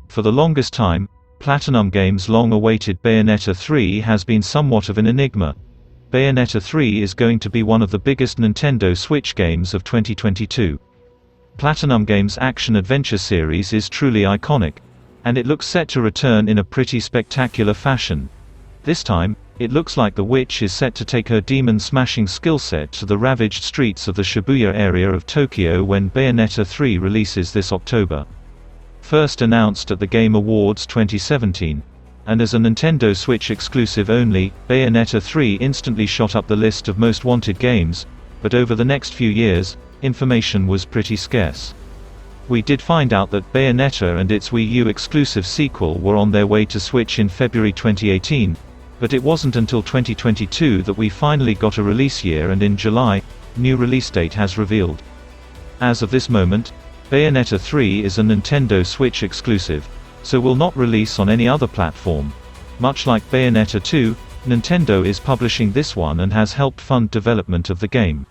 For the longest time, Platinum Games' long-awaited Bayonetta 3 has been somewhat of an enigma. Bayonetta 3 is going to be one of the biggest Nintendo Switch games of 2022. Platinum Games' action-adventure series is truly iconic, and it looks set to return in a pretty spectacular fashion. This time, it looks like the witch is set to take her demon-smashing skill set to the ravaged streets of the Shibuya area of Tokyo when Bayonetta 3 releases this October. First announced at the Game Awards 2017, and as a Nintendo Switch exclusive only, Bayonetta 3 instantly shot up the list of most wanted games, but over the next few years, information was pretty scarce. We did find out that Bayonetta and its Wii U exclusive sequel were on their way to Switch in February 2018, but it wasn't until 2022 that we finally got a release year, and in July, new release date has revealed. As of this moment, Bayonetta 3 is a Nintendo Switch exclusive, so will not release on any other platform. Much like Bayonetta 2, Nintendo is publishing this one and has helped fund development of the game.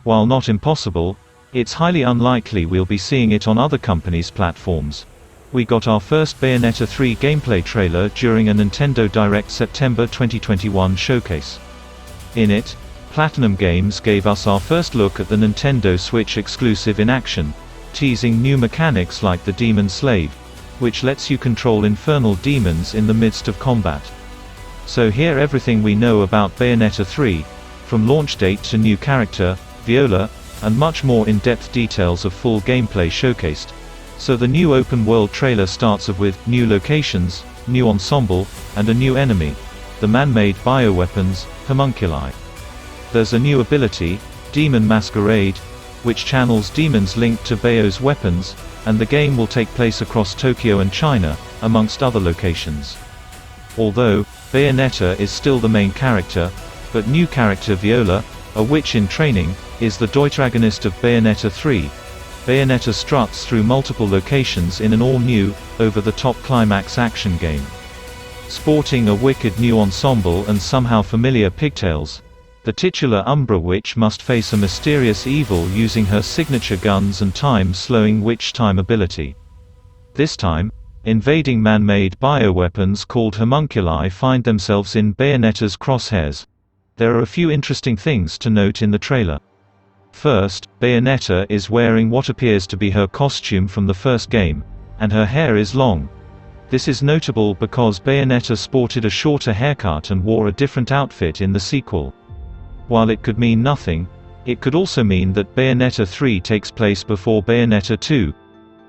While not impossible, it's highly unlikely we'll be seeing it on other companies' platforms. We got our first Bayonetta 3 gameplay trailer during a Nintendo Direct September 2021 showcase. In it, Platinum Games gave us our first look at the Nintendo Switch exclusive in action, teasing new mechanics like the Demon Slave, which lets you control infernal demons in the midst of combat. So here everything we know about Bayonetta 3, from launch date to new character, Viola, and much more in-depth details of full gameplay showcased. So the new open-world trailer starts off with new locations, new ensemble, and a new enemy, the man-made bioweapons, homunculi. There's a new ability, Demon Masquerade, which channels demons linked to Bayo's weapons, and the game will take place across Tokyo and China, amongst other locations. Although, Bayonetta is still the main character, but new character Viola, a witch in training, is the protagonist of Bayonetta 3. Bayonetta struts through multiple locations in an all-new, over-the-top climax action game. Sporting a wicked new ensemble and somehow familiar pigtails, the titular Umbra Witch must face a mysterious evil using her signature guns and time-slowing witch time ability. This time, invading man-made bioweapons called homunculi find themselves in Bayonetta's crosshairs. There are a few interesting things to note in the trailer. First, Bayonetta is wearing what appears to be her costume from the first game, and her hair is long. This is notable because Bayonetta sported a shorter haircut and wore a different outfit in the sequel. While it could mean nothing, it could also mean that Bayonetta 3 takes place before Bayonetta 2.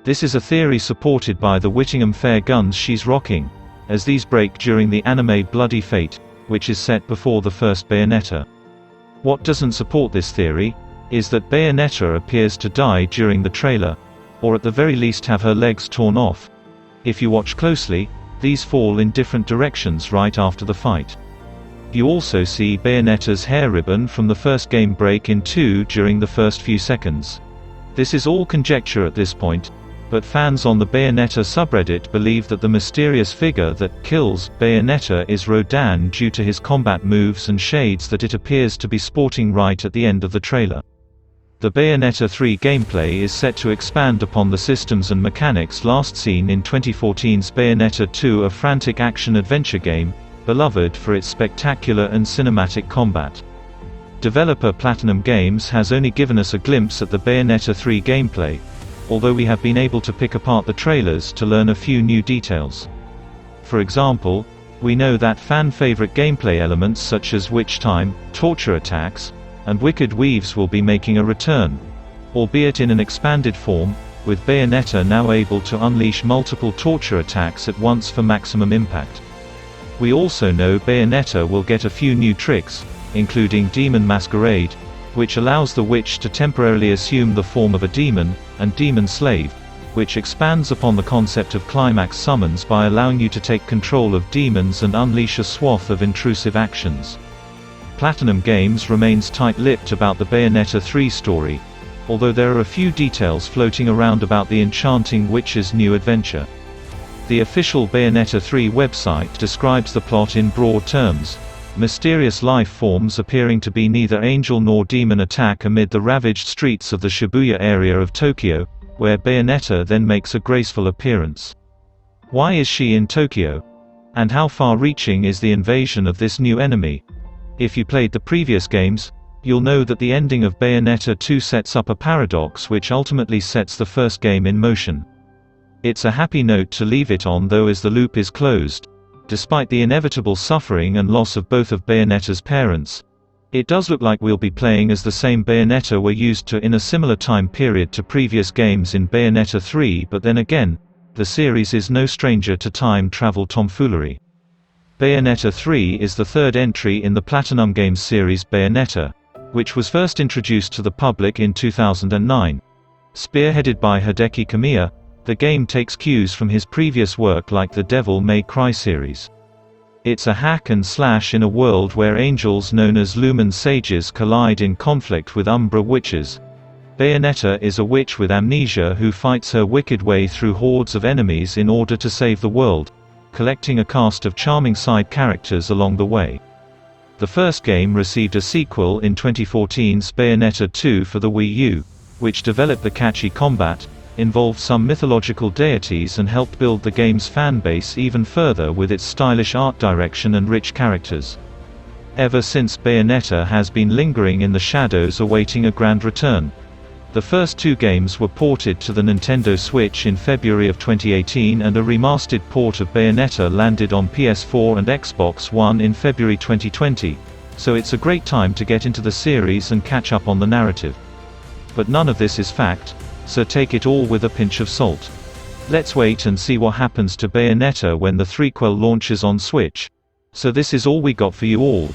This is a theory supported by the Whittingham Fair guns she's rocking, as these break during the anime Bloody Fate, which is set before the first Bayonetta. What doesn't support this theory is that Bayonetta appears to die during the trailer, or at the very least have her legs torn off. If you watch closely, these fall in different directions right after the fight. You also see Bayonetta's hair ribbon from the first game break in two during the first few seconds. This is all conjecture at this point, but fans on the Bayonetta subreddit believe that the mysterious figure that kills Bayonetta is Rodan due to his combat moves and shades that it appears to be sporting right at the end of the trailer. The Bayonetta 3 gameplay is set to expand upon the systems and mechanics last seen in 2014's Bayonetta 2, a frantic action-adventure game, beloved for its spectacular and cinematic combat. Developer Platinum Games has only given us a glimpse at the Bayonetta 3 gameplay, although we have been able to pick apart the trailers to learn a few new details. For example, we know that fan-favorite gameplay elements such as witch time, torture attacks, and wicked weaves will be making a return, albeit in an expanded form, with Bayonetta now able to unleash multiple torture attacks at once for maximum impact. We also know Bayonetta will get a few new tricks, including Demon Masquerade, which allows the witch to temporarily assume the form of a demon, and Demon Slave, which expands upon the concept of climax summons by allowing you to take control of demons and unleash a swath of intrusive actions. Platinum Games remains tight-lipped about the Bayonetta 3 story, although there are a few details floating around about the enchanting witch's new adventure. The official Bayonetta 3 website describes the plot in broad terms: mysterious life forms appearing to be neither angel nor demon attack amid the ravaged streets of the Shibuya area of Tokyo, where Bayonetta then makes a graceful appearance. Why is she in Tokyo? And how far-reaching is the invasion of this new enemy? If you played the previous games, you'll know that the ending of Bayonetta 2 sets up a paradox which ultimately sets the first game in motion. It's a happy note to leave it on though, as the loop is closed. Despite the inevitable suffering and loss of both of Bayonetta's parents, it does look like we'll be playing as the same Bayonetta we're used to in a similar time period to previous games in Bayonetta 3, but then again, the series is no stranger to time travel tomfoolery. Bayonetta 3 is the third entry in the Platinum Games series Bayonetta, which was first introduced to the public in 2009. Spearheaded by Hideki Kamiya, the game takes cues from his previous work like the Devil May Cry series. It's a hack and slash in a world where angels known as Lumen Sages collide in conflict with Umbra witches. Bayonetta is a witch with amnesia who fights her wicked way through hordes of enemies in order to save the world, collecting a cast of charming side characters along the way. The first game received a sequel in 2014's Bayonetta 2 for the Wii U, which developed the catchy combat, involved some mythological deities and helped build the game's fanbase even further with its stylish art direction and rich characters. Ever since, Bayonetta has been lingering in the shadows awaiting a grand return. The first two games were ported to the Nintendo Switch in February of 2018, and a remastered port of Bayonetta landed on PS4 and Xbox One in February 2020, so it's a great time to get into the series and catch up on the narrative. But none of this is fact, so take it all with a pinch of salt. Let's wait and see what happens to Bayonetta when the threequel launches on Switch. So this is all we got for you all.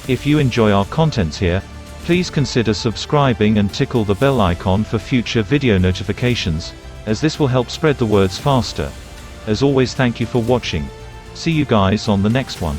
If you enjoy our contents here, please consider subscribing and tickle the bell icon for future video notifications, as this will help spread the words faster. As always, thank you for watching. See you guys on the next one.